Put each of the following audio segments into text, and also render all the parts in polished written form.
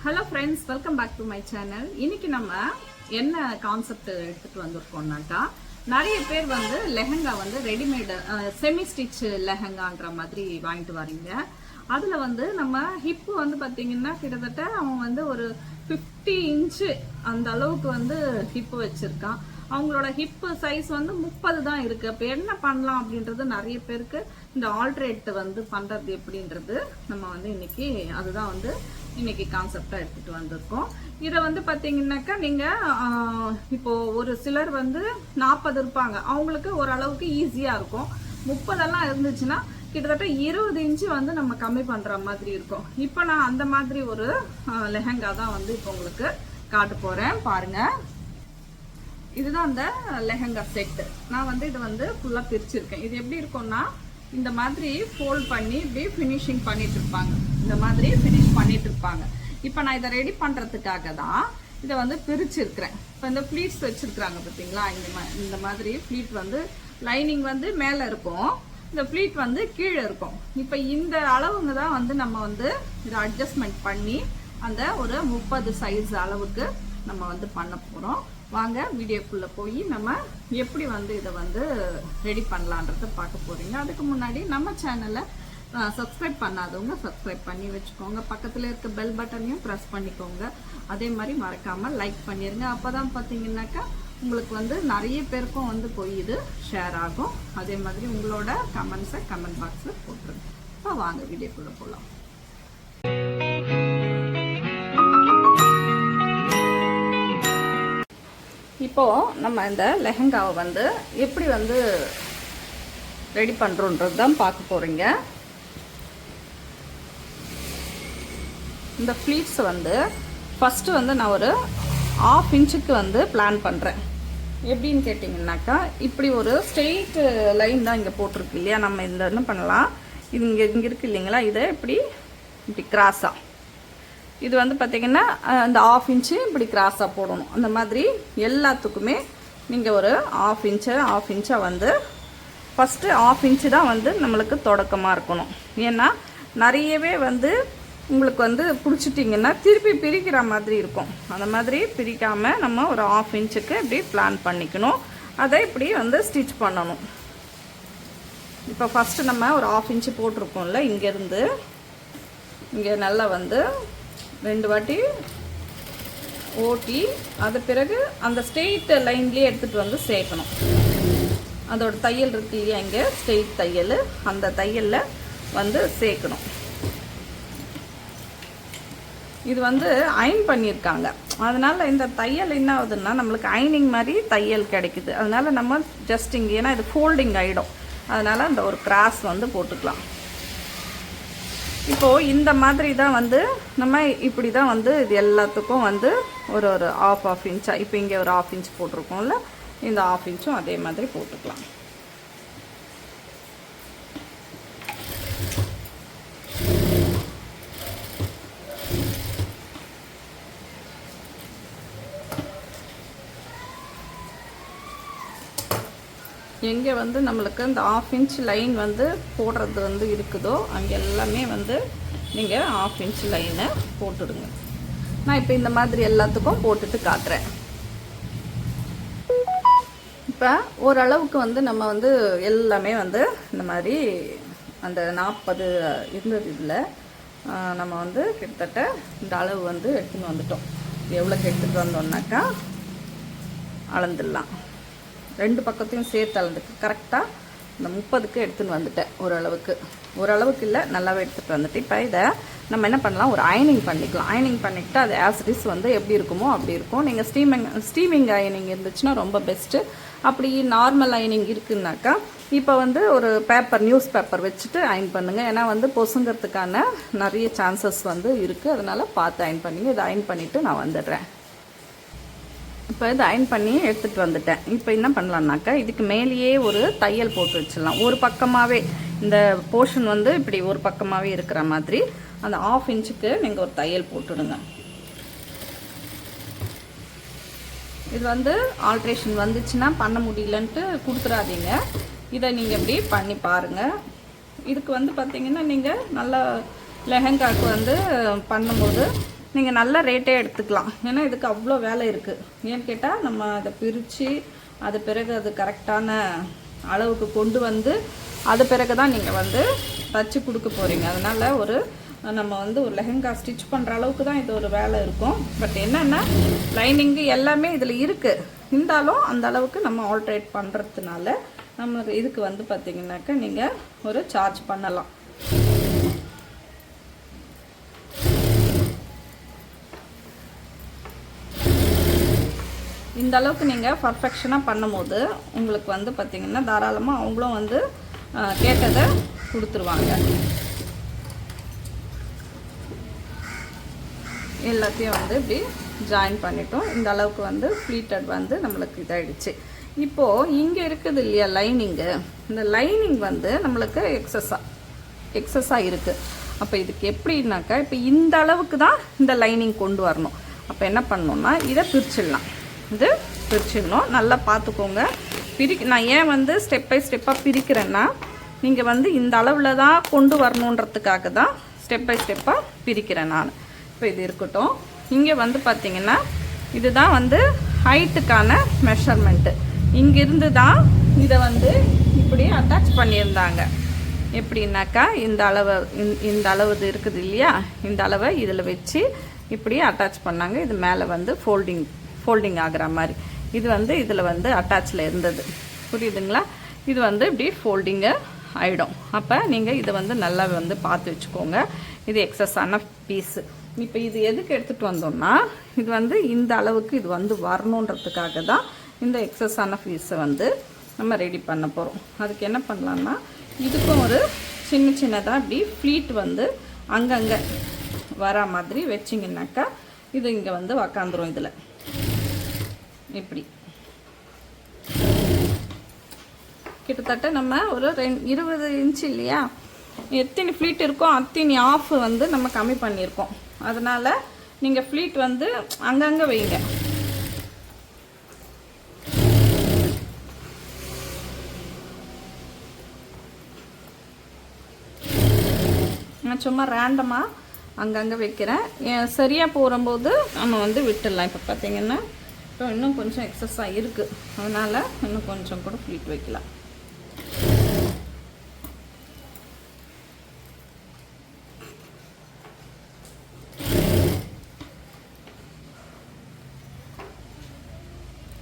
Hello friends, welcome back to my channel. இன்னைக்கு நம்ம என்ன கான்செப்ட் எடுத்துட்டு வந்திருக்கோம்னாக்கா, நிறைய பேர் வந்து லெஹங்கா வந்து ரெடிமேடு செமி ஸ்டிச் லெஹங்கான்ற மாதிரி வாங்கிட்டு வரீங்க. அதில் வந்து நம்ம ஹிப்பு வந்து பார்த்தீங்கன்னா கிட்டத்தட்ட அவன் வந்து ஒரு 50 இன்ச்சு அந்த அளவுக்கு வந்து ஹிப்பு வச்சுருக்கான். அவங்களோட ஹிப்பு சைஸ் வந்து 30 தான் இருக்குது. அப்போ என்ன பண்ணலாம் அப்படின்றது நிறைய பேருக்கு இந்த ஆல்ட்ரேட் வந்து பண்ணுறது எப்படின்றது நம்ம வந்து இன்னைக்கு அதுதான் வந்து இன்னைக்கு கான்செப்டாக எடுத்துகிட்டு வந்திருக்கோம். இதை வந்து பார்த்தீங்கன்னாக்கா நீங்கள் இப்போ ஒரு சிலர் வந்து 40 இருப்பாங்க, அவங்களுக்கு ஓரளவுக்கு ஈஸியாக இருக்கும். 30 இருந்துச்சுன்னா கிட்டத்தட்ட 20 இன்ச்சு வந்து நம்ம கம்மி பண்ணுற மாதிரி இருக்கும். இப்போ நான் அந்த மாதிரி ஒரு லெஹங்கா தான் வந்து இப்போ உங்களுக்கு காட்ட போகிறேன். பாருங்கள், இதுதான் அந்த லெஹங்கா செட்டு. நான் வந்து இதை வந்து ஃபுல்லாக பிரிச்சிருக்கேன். இது எப்படி இருக்கும்னா, இந்த மாதிரி ஃபோல்ட் பண்ணி இப்படி ஃபினிஷிங் பண்ணிட்டு இருப்பாங்க. இந்த மாதிரி ஃபினிஷ் பண்ணிட்டு இருப்பாங்க. இப்போ நான் இதை ரெடி பண்ணுறதுக்காக தான் இதை வந்து பிரிச்சிருக்கிறேன். இப்போ இந்த ஃப்ளீட்ஸ் வச்சுருக்குறாங்க பார்த்தீங்களா, இந்த மாதிரி ஃப்ளீட் வந்து லைனிங் வந்து மேலே இருக்கும், இந்த ஃப்ளீட் வந்து கீழே இருக்கும். இப்போ இந்த அளவுங்க தான் வந்து நம்ம வந்து இதை அட்ஜஸ்ட்மெண்ட் பண்ணி அந்த ஒரு 30 சைஸ் அளவுக்கு நம்ம வந்து பண்ண போகிறோம். வாங்க வீடியோக்குள்ளே போய் நம்ம எப்படி வந்து இதை வந்து ரெடி பண்ணலான்றதை பார்க்க போகிறீங்க. அதுக்கு முன்னாடி நம்ம சேனலை சப்ஸ்கிரைப் பண்ணாதவங்க சப்ஸ்கிரைப் பண்ணி வச்சுக்கோங்க. பக்கத்தில் இருக்க பெல் பட்டனையும் ப்ரெஸ் பண்ணிக்கோங்க. அதே மாதிரி மறக்காமல் லைக் பண்ணிடுங்க. அப்போ தான் பார்த்தீங்கன்னாக்கா உங்களுக்கு வந்து நிறைய பேருக்கும் வந்து போய் இது ஷேர் ஆகும். அதே மாதிரி உங்களோட கமெண்ட்ஸை கமெண்ட் பாக்ஸில் போட்டுருங்க. இப்போ வாங்க வீடியோக்குள்ளே போகலாம். இப்போது நம்ம இந்த லெஹங்காவை வந்து எப்படி வந்து ரெடி பண்ணுறோன்றது தான் பார்க்க போகிறீங்க. இந்த ஃப்ளீட்ஸ் வந்து ஃபஸ்ட்டு வந்து நான் ஒரு 1/2 இன்ச்சுக்கு வந்து பிளான் பண்ணுறேன். எப்படின்னு கேட்டிங்கன்னாக்கா, இப்படி ஒரு ஸ்ட்ரெயிட் லைன் தான் இங்கே போட்டிருக்கு இல்லையா. நம்ம இந்த என்ன பண்ணலாம், இது இங்கே இருக்குது இல்லைங்களா, இதை இப்படி கிராஸாக இது வந்து பார்த்திங்கன்னா இந்த 1/2 இன்ச்சு இப்படி கிராஸாக போடணும். அந்த மாதிரி எல்லாத்துக்குமே நீங்கள் ஒரு 1/2 இன்ச்சை வந்து ஃபஸ்ட்டு 1/2 இன்ச்சு தான் வந்து நம்மளுக்கு தொடக்கமாக இருக்கணும். ஏன்னா நிறையவே வந்து உங்களுக்கு வந்து பிடிச்சிட்டிங்கன்னா திருப்பி பிரிக்கிற மாதிரி இருக்கும். அந்த மாதிரி பிரிக்காமல் நம்ம ஒரு 1/2 இன்ச்சுக்கு இப்படி பிளான் பண்ணிக்கணும். அதை இப்படி வந்து ஸ்டிச் பண்ணணும். இப்போ ஃபஸ்ட்டு நம்ம ஒரு 1/2 இன்ச்சு போட்டிருக்கோம்ல, இங்கேருந்து இங்கே நல்லா வந்து 2 வாட்டி ஓட்டி அது பிறகு அந்த ஸ்ட்ரெயிட் லைன்லேயே எடுத்துகிட்டு வந்து சேர்க்கணும். அதோட தையல் இருக்கு இல்லையா, இங்கே ஸ்ட்ரெயிட் தையல், அந்த தையலில் வந்து சேர்க்கணும். இது வந்து அயன் பண்ணியிருக்காங்க, அதனால் இந்த தையல் என்ன ஆகுதுன்னா நம்மளுக்கு அயனிங் மாதிரி தையல் கிடைக்குது. அதனால் நம்ம ஜஸ்ட் இங்கே, ஏன்னா இது ஃபோல்டிங் ஆகிடும், அதனால் அந்த ஒரு கிராஸ் வந்து போட்டுக்கலாம். இப்போது இந்த மாதிரி தான் வந்து நம்ம இப்படி தான் வந்து இது எல்லாத்துக்கும் வந்து ஒரு 1/2 இன்ச்சாக, இப்போ இங்கே ஒரு 1/2 இன்ச் போட்டிருக்கோம்ல, இந்த 1/2 இன்ச்சும் அதே மாதிரி போட்டுக்கலாம். எங்கே வந்து நம்மளுக்கு இந்த 1/2 இன்ச் லைன் வந்து போடுறது வந்து இருக்குதோ அங்கே எல்லாமே வந்து நீங்கள் 1/2 இன்ச் லைனை போட்டுடுங்க. நான் இப்போ இந்த மாதிரி எல்லாத்துக்கும் போட்டுட்டு காட்டுறேன். இப்போ ஓரளவுக்கு வந்து நம்ம வந்து எல்லாமே வந்து இந்த மாதிரி அந்த 40 இருந்தது இதில் நம்ம வந்து கிட்டத்தட்ட இந்த அளவு வந்து எடுத்துன்னு வந்துட்டோம். எவ்வளோக்கு எடுத்துகிட்டு வந்தோம்னாக்கா அளந்துடலாம். 2 பக்கத்தையும் சேர்த்து அளந்துட்டு கரெக்டாக இந்த 30க்கு எடுத்துன்னு வந்துட்டேன். ஓரளவுக்கு இல்லை, நல்லாவே எடுத்துகிட்டு வந்துட்டு இப்போ இதை நம்ம என்ன பண்ணலாம், ஒரு அயனிங் பண்ணிக்கலாம். அயனிங் பண்ணிக்கிட்டு அது ஆசிடிஸ் வந்து எப்படி இருக்குமோ அப்படி இருக்கும். நீங்கள் ஸ்டீமிங் அயனிங் இருந்துச்சுன்னா ரொம்ப பெஸ்ட்டு. அப்படி நார்மல் அயனிங் இருக்குன்னாக்கா இப்போ வந்து ஒரு நியூஸ் பேப்பர் வச்சுட்டு அயன் பண்ணுங்கள். ஏன்னா வந்து பொசுங்கிறதுக்கான நிறைய சான்சஸ் வந்து இருக்குது. அதனால் பார்த்து அயன் பண்ணிங்க. இதை அயன் பண்ணிவிட்டு நான் வந்துடுறேன். இப்போ இது அயன் பண்ணி எடுத்துகிட்டு வந்துட்டேன். இப்போ என்ன பண்ணலான்னாக்கா, இதுக்கு மேலேயே ஒரு தையல் போட்டு வச்சிடலாம். ஒரு பக்கமாகவே இந்த போர்ஷன் வந்து இப்படி ஒரு பக்கமாகவே இருக்கிற மாதிரி அந்த 1/2 இன்ச்சுக்கு நீங்கள் ஒரு தையல் போட்டுடுங்க. இது வந்து ஆல்ட்ரேஷன் வந்துச்சுன்னா பண்ண முடியலன்ட்டு கொடுத்துடாதீங்க. இதை நீங்கள் இப்படி பண்ணி பாருங்கள். இதுக்கு வந்து பார்த்திங்கன்னா நீங்கள் நல்லா லெஹங்காவுக்கு வந்து பண்ணும்போது நீங்கள் நல்ல ரேட்டே எடுத்துக்கலாம். ஏன்னா இதுக்கு அவ்வளோ வேலை இருக்குது. ஏன்னு கேட்டால் நம்ம அதை பிரித்து அது பிறகு அது கரெக்டான அளவுக்கு கொண்டு வந்து அது பிறகு தான் நீங்கள் வந்து தச்சு கொடுக்க போகிறீங்க. அதனால் நம்ம வந்து ஒரு லெஹங்கா ஸ்டிச் பண்ணுற அளவுக்கு தான் இது ஒரு வேலை இருக்கும். பட் என்னென்னா லைனிங்கு எல்லாமே இதில் இருக்குது. இருந்தாலும் அந்த அளவுக்கு நம்ம ஆல்ட்ரேட் பண்ணுறதுனால நம்ம இதுக்கு வந்து பார்த்திங்கனாக்கா நீங்கள் ஒரு சார்ஜ் பண்ணலாம். இந்த அளவுக்கு நீங்கள் பர்ஃபெக்ஷனாக பண்ணும்போது உங்களுக்கு வந்து பார்த்திங்கன்னா தாராளமாக அவங்களும் வந்து கேட்டதை கொடுத்துருவாங்க. எல்லாத்தையும் வந்து இப்படி ஜாயின் பண்ணிட்டோம். இந்த அளவுக்கு வந்து ஃப்ளீட்டட் வந்து நம்மளுக்கு இதாகிடுச்சு. இப்போது இங்கே இருக்குது இல்லையா லைனிங்கு, இந்த லைனிங் வந்து நம்மளுக்கு எக்ஸஸாக இருக்குது. அப்போ இதுக்கு எப்படின்னாக்கா இப்போ இந்த அளவுக்கு தான் இந்த லைனிங் கொண்டு வரணும். அப்போ என்ன பண்ணணும்னா இதை பிரிச்சிடலாம். இது பிரிச்சிடணும். நல்லா பார்த்துக்கோங்க. நான் ஏன் வந்து ஸ்டெப் பை ஸ்டெப்பாக பிரிக்கிறேன்னா நீங்கள் வந்து இந்த அளவில் தான் கொண்டு வரணுன்றதுக்காக தான் ஸ்டெப் பை ஸ்டெப்பாக பிரிக்கிறேன் நான். இப்போ இது இருக்கட்டும். இங்கே வந்து பார்த்திங்கன்னா இதுதான் வந்து ஹைட்டுக்கான மெஷர்மெண்ட்டு. இங்கிருந்து தான் இதை வந்து இப்படி அட்டாச் பண்ணியிருந்தாங்க. எப்படின்னாக்கா இந்த அளவு இது இருக்குது இல்லையா, இந்த அளவை இதில் வச்சு இப்படி அட்டாச் பண்ணாங்க. இது மேலே வந்து ஃபோல்டிங் ஆகிற மாதிரி இது வந்து இதில் வந்து அட்டாச்சில் இருந்தது. புரியுதுங்களா? இது வந்து இப்படி ஃபோல்டிங்கு ஆகிடும். அப்போ நீங்கள் இதை வந்து நல்லா வந்து பார்த்து வச்சுக்கோங்க. இது எக்ஸஸான பீஸு. இப்போ இது எதுக்கு எடுத்துகிட்டு வந்தோம்னா இது வந்து இந்த அளவுக்கு இது வந்து வரணுன்றதுக்காக தான் இந்த எக்ஸஸான பீஸை வந்து நம்ம ரெடி பண்ண போகிறோம். அதுக்கு என்ன பண்ணலான்னா இதுக்கும் ஒரு சின்னதாக இப்படி ஃப்ளீட் வந்து அங்கங்கே வரா மாதிரி வச்சிங்கனாக்கா இது இங்கே வந்து உக்காந்துரும். இதில் இப்படி கிட்டத்தட்ட நம்ம ஒரு 20 இன்ச்சு இல்லையா, எத்தனை ஃப்ளீட் இருக்கோ அத்தனை ஆஃப் வந்து நம்ம கம்மி பண்ணியிருக்கோம். அதனால் நீங்கள் ஃப்ளீட் வந்து அங்கங்கே வைங்க. நான் சும்மா ரேண்டமாக அங்கங்கே வைக்கிறேன். சரியாக போகும்போது நம்ம வந்து விட்டுடலாம். இப்போ பார்த்திங்கன்னா இப்போ இன்னும் கொஞ்சம் எக்ஸஸாக இருக்குது. அதனால் இன்னும் கொஞ்சம் கூட ஃப்ளீட் வைக்கலாம்.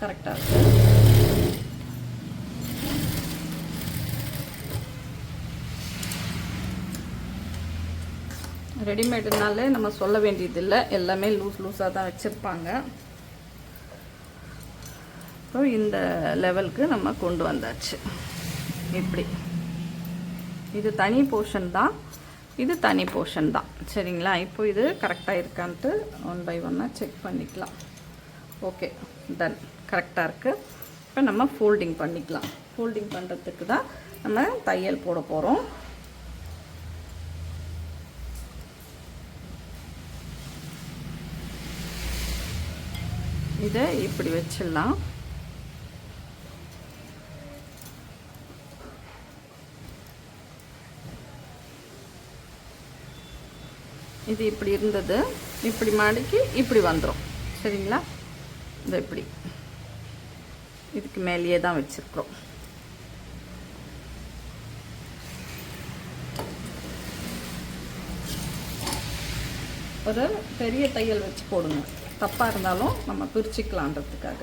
கரெக்டாக இருக்குது. ரெடிமேடுனாலே நம்ம சொல்ல வேண்டியதில்லை, எல்லாமே லூஸாக தான் வச்சுருப்பாங்க. இப்போ இந்த லெவலுக்கு நம்ம கொண்டு வந்தாச்சு. இப்படி இது தனி போர்ஷன் தான், இது தனி போர்ஷன் தான். சரிங்களா? இப்போ இது கரெக்டாக இருக்கான்ட்டு 1 by 1 செக் பண்ணிக்கலாம். ஓகே, டன், கரெக்டாக இருக்குது. இப்போ நம்ம ஃபோல்டிங் பண்ணிக்கலாம். ஃபோல்டிங் பண்ணுறதுக்கு தான் நம்ம தையல் போட போகிறோம். இதை இப்படி வச்சிடலாம். இது இப்படி இருந்தது, இப்படி மடக்கி இப்படி வந்துடும். சரிங்களா? இது இப்படி இதுக்கு மேலேயே தான் வச்சுருக்குறோம். ஒரு பெரிய தையல் வச்சு போடுங்க. தப்பாக இருந்தாலும் நம்ம பிரிச்சுக்கலான்றதுக்காக.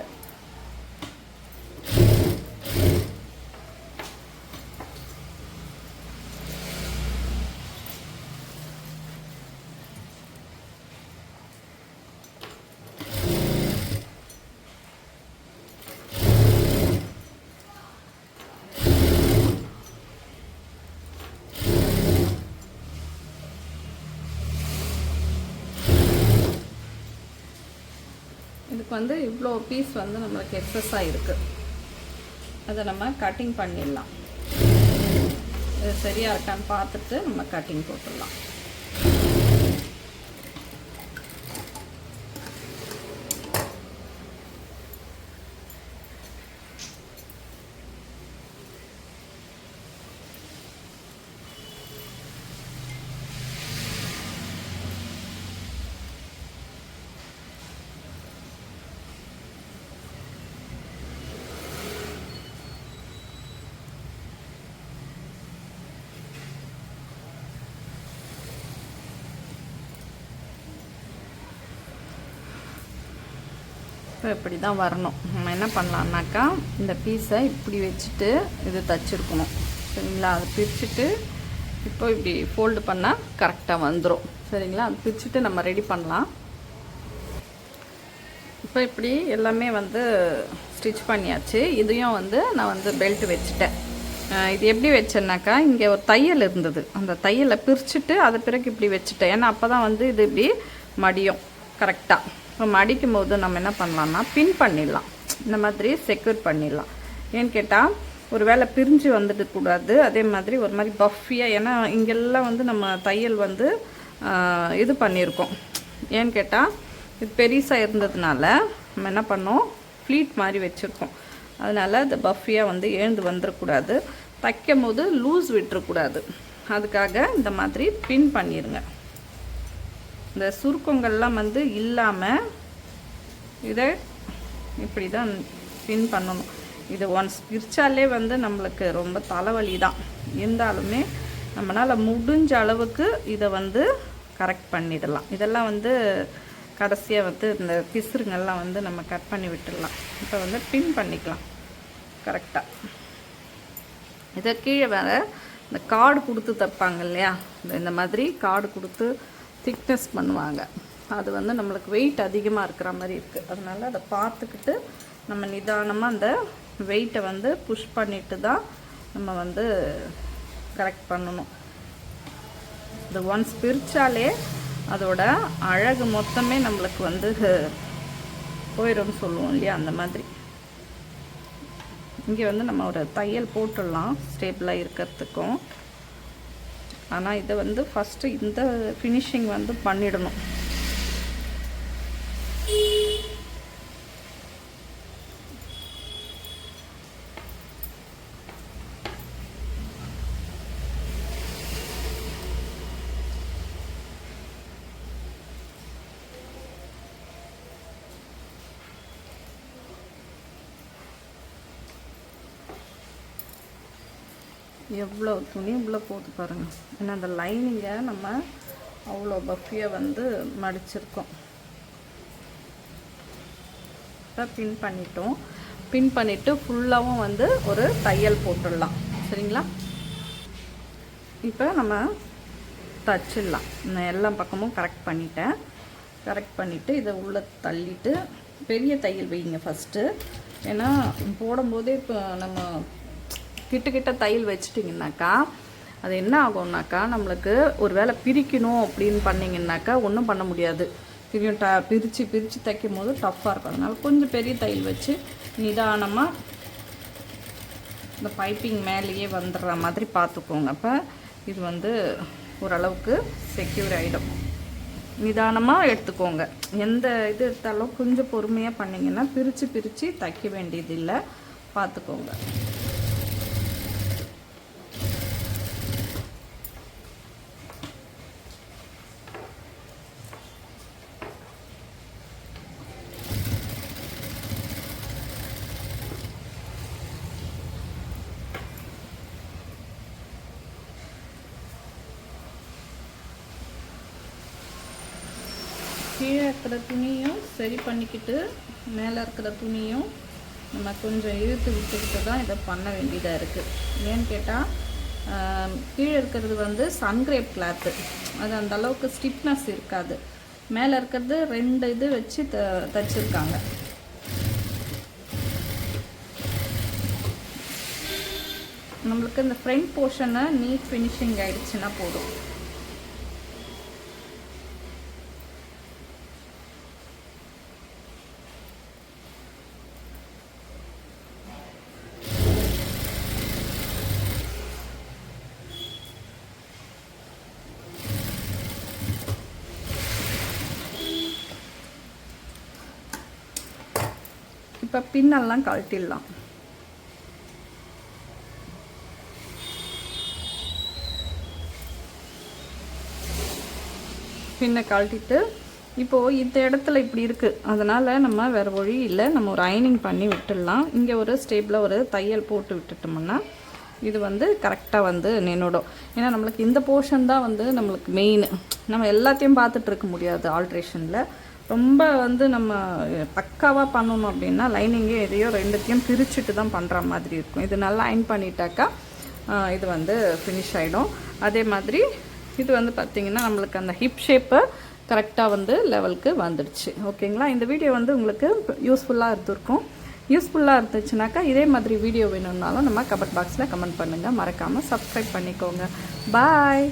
இதுக்கு வந்து இவ்வளோ பீஸ் வந்து நம்மளுக்கு எக்ஸஸாக இருக்குது. அதை நம்ம கட்டிங் பண்ணிடலாம். இது சரியாக இருக்கான்னு பார்த்துட்டு நம்ம கட்டிங் போட்டுடலாம். இப்போ இப்படி தான் வரணும். நம்ம என்ன பண்ணலான்னாக்கா இந்த பீஸை இப்படி வச்சுட்டு இது தச்சிருக்கணும். சரிங்களா? அதை பிரிச்சுட்டு இப்போ இப்படி ஃபோல்டு பண்ணால் கரெக்டாக வந்துடும். சரிங்களா? அது பிரிச்சுட்டு நம்ம ரெடி பண்ணலாம். இப்போ இப்படி எல்லாமே வந்து ஸ்டிச் பண்ணியாச்சு. இதையும் வந்து நான் வந்து பெல்ட் வச்சுட்டேன். இது எப்படி வச்சேன்னாக்கா இங்கே ஒரு தையல் இருந்தது, அந்த தையலை பிரிச்சுட்டு அதை பிறகு இப்படி வச்சுட்டேன். ஏன்னா அப்போ தான் வந்து இது இப்படி மடியும் கரெக்டாக. இப்போ மடிக்கும் போது நம்ம என்ன பண்ணலாம்னா பின் பண்ணிடலாம், இந்த மாதிரி செக்யூர் பண்ணிடலாம். ஏன்னு கேட்டால் ஒரு வேளை பிரிஞ்சு வந்துட்டு கூடாது. அதே மாதிரி ஒரு மாதிரி பஃபியாக, ஏன்னா இங்கெல்லாம் வந்து நம்ம தையல் வந்து இது பண்ணியிருக்கோம். ஏன்னு கேட்டால் இது பெருசாக இருந்ததுனால நம்ம என்ன பண்ணோம், ஃப்ளீட் மாதிரி வச்சுருக்கோம். அதனால் இந்த பஃபியாக வந்து எழுந்து வந்துடக்கூடாது. தைக்கும் போது லூஸ் விட்டுறக்கூடாது. அதுக்காக இந்த மாதிரி பின் பண்ணிடுங்க. இந்த சுருக்கங்கள்லாம் வந்து இல்லாமல் இதை இப்படி தான் பின் பண்ணணும். இது ஒன்ஸ் பிரித்தாலே வந்து நம்மளுக்கு ரொம்ப தலைவலி தான். இருந்தாலுமே நம்மளால் முடிஞ்ச அளவுக்கு இதை வந்து கரெக்ட் பண்ணிடலாம். இதெல்லாம் வந்து கடைசியாக வந்து இந்த பிசுறுங்கள்லாம் வந்து நம்ம கட் பண்ணி விட்டுடலாம். இப்போ வந்து பின் பண்ணிக்கலாம் கரெக்டாக. இதை கீழே வேறு இந்த கார்டு கொடுத்து தைப்பாங்க இல்லையா, இந்த மாதிரி கார்டு கொடுத்து திக்னஸ் பண்ணுவாங்க. அது வந்து நம்மளுக்கு வெயிட் அதிகமாக இருக்கிற மாதிரி இருக்குது. அதனால் அதை பார்த்துக்கிட்டு நம்ம நிதானமாக அந்த வெயிட்டை வந்து புஷ் பண்ணிட்டு தான் நம்ம வந்து கரெக்ட் பண்ணணும். இந்த ஒன்ஸ் பிரித்தாலே அதோட அழகு மொத்தமே நம்மளுக்கு வந்து போயிடும்னு சொல்லுவோம் இல்லையா, அந்த மாதிரி. இங்கே வந்து நம்ம ஒரு தையல் போட்டுடலாம் ஸ்டேபிளாக இருக்கிறதுக்கும். ஆனால் இதை வந்து ஃபஸ்ட்டு இந்த ஃபினிஷிங் வந்து பண்ணிடணும். எவ்வளோ துணி இவ்வளோ போட்டு பாருங்கள். ஏன்னா அந்த லைனிங்கை நம்ம அவ்வளோ பஃபியாக வந்து மடிச்சிருக்கோம். இப்போ பின் பண்ணிட்டோம். பின் பண்ணிவிட்டு ஃபுல்லாகவும் வந்து ஒரு தையல் போட்டுடலாம். சரிங்களா? இப்போ நம்ம தச்சிடலாம். நான் எல்லா பக்கமும் கரெக்ட் பண்ணிட்டேன். கரெக்ட் பண்ணிவிட்டு இதை உள்ளே தள்ளிட்டு பெரிய தையல் வைங்க ஃபஸ்ட்டு. ஏன்னா போடும்போதே இப்போ நம்ம கிட்ட தையல் வச்சிட்டிங்கனாக்கா அது என்ன ஆகும்னாக்கா நம்மளுக்கு ஒரு வேளை பிரிக்கணும் அப்படின்னு பண்ணிங்கன்னாக்கா ஒன்றும் பண்ண முடியாது. பிரித்து தைக்கும் போது டஃப்பாக இருக்கும். அதனால் கொஞ்சம் பெரிய தையல் வச்சு நிதானமாக இந்த பைப்பிங் மேலேயே வந்துடுற மாதிரி பார்த்துக்கோங்க. அப்போ இது வந்து ஓரளவுக்கு செக்யூர் ஆகிடும். நிதானமாக எடுத்துக்கோங்க. எந்த இது எடுத்தாலும் கொஞ்சம் பொறுமையாக பண்ணிங்கன்னா பிரித்து தைக்க வேண்டியதில்லை. பார்த்துக்கோங்க. கீழே இருக்கிற துணியும் சரி பண்ணிக்கிட்டு மேலே இருக்கிற துணியும் நம்ம கொஞ்சம் இழுத்து விட்டுக்கிட்டு தான் இதை பண்ண வேண்டியதாக இருக்குது. ஏன்னு கேட்டால் கீழே இருக்கிறது வந்து சன்கிரேப் கிளாத்து, அது அந்த அளவுக்கு ஸ்டிப்னஸ் இருக்காது. மேலே இருக்கிறது 2 இது வச்சு தைச்சிருக்காங்க. நம்மளுக்கு இந்த ஃப்ரண்ட் போர்ஷனை நீட் ஃபினிஷிங் ஆகிடுச்சுன்னா போதும். இப்போ பின்னெல்லாம் கழட்டிடலாம். பின்னை கழட்டிட்டு இப்போது இந்த இடத்துல இப்படி இருக்குது. அதனால் நம்ம வேறு வழி இல்லை, நம்ம ஒரு அயனிங் பண்ணி விட்டுடலாம். இங்கே ஒரு ஸ்டேபிளாக ஒரு தையல் போட்டு விட்டுட்டோம்னா இது வந்து கரெக்டாக வந்து நின்றுடும். ஏன்னா நம்மளுக்கு இந்த போர்ஷன் தான் வந்து நம்மளுக்கு மெயின். நம்ம எல்லாத்தையும் பார்த்துட்டு இருக்க முடியாது ஆல்ட்ரேஷனில். ரொம்ப வந்து நம்ம பக்காவாக பண்ணணும் அப்படின்னா லைனிங்கே எதையோ ரெண்டுத்தையும் பிரிச்சுட்டு தான் பண்ணுற மாதிரி இருக்கும். இது நல்லா அயன் பண்ணிட்டாக்கா இது வந்து ஃபினிஷ் ஆகிடும். அதே மாதிரி இது வந்து பார்த்திங்கன்னா நம்மளுக்கு அந்த ஹிப் ஷேப்பு கரெக்டாக வந்து லெவலுக்கு வந்துடுச்சு. ஓகேங்களா? இந்த வீடியோ வந்து உங்களுக்கு யூஸ்ஃபுல்லாக இருந்திருக்கும். யூஸ்ஃபுல்லாக இருந்துச்சுனாக்கா இதே மாதிரி வீடியோ வேணும்னாலும் நம்ம கமெண்ட் பாக்ஸில் கமெண்ட் பண்ணுங்கள். மறக்காமல் சப்ஸ்கிரைப் பண்ணிக்கோங்க. பாய்.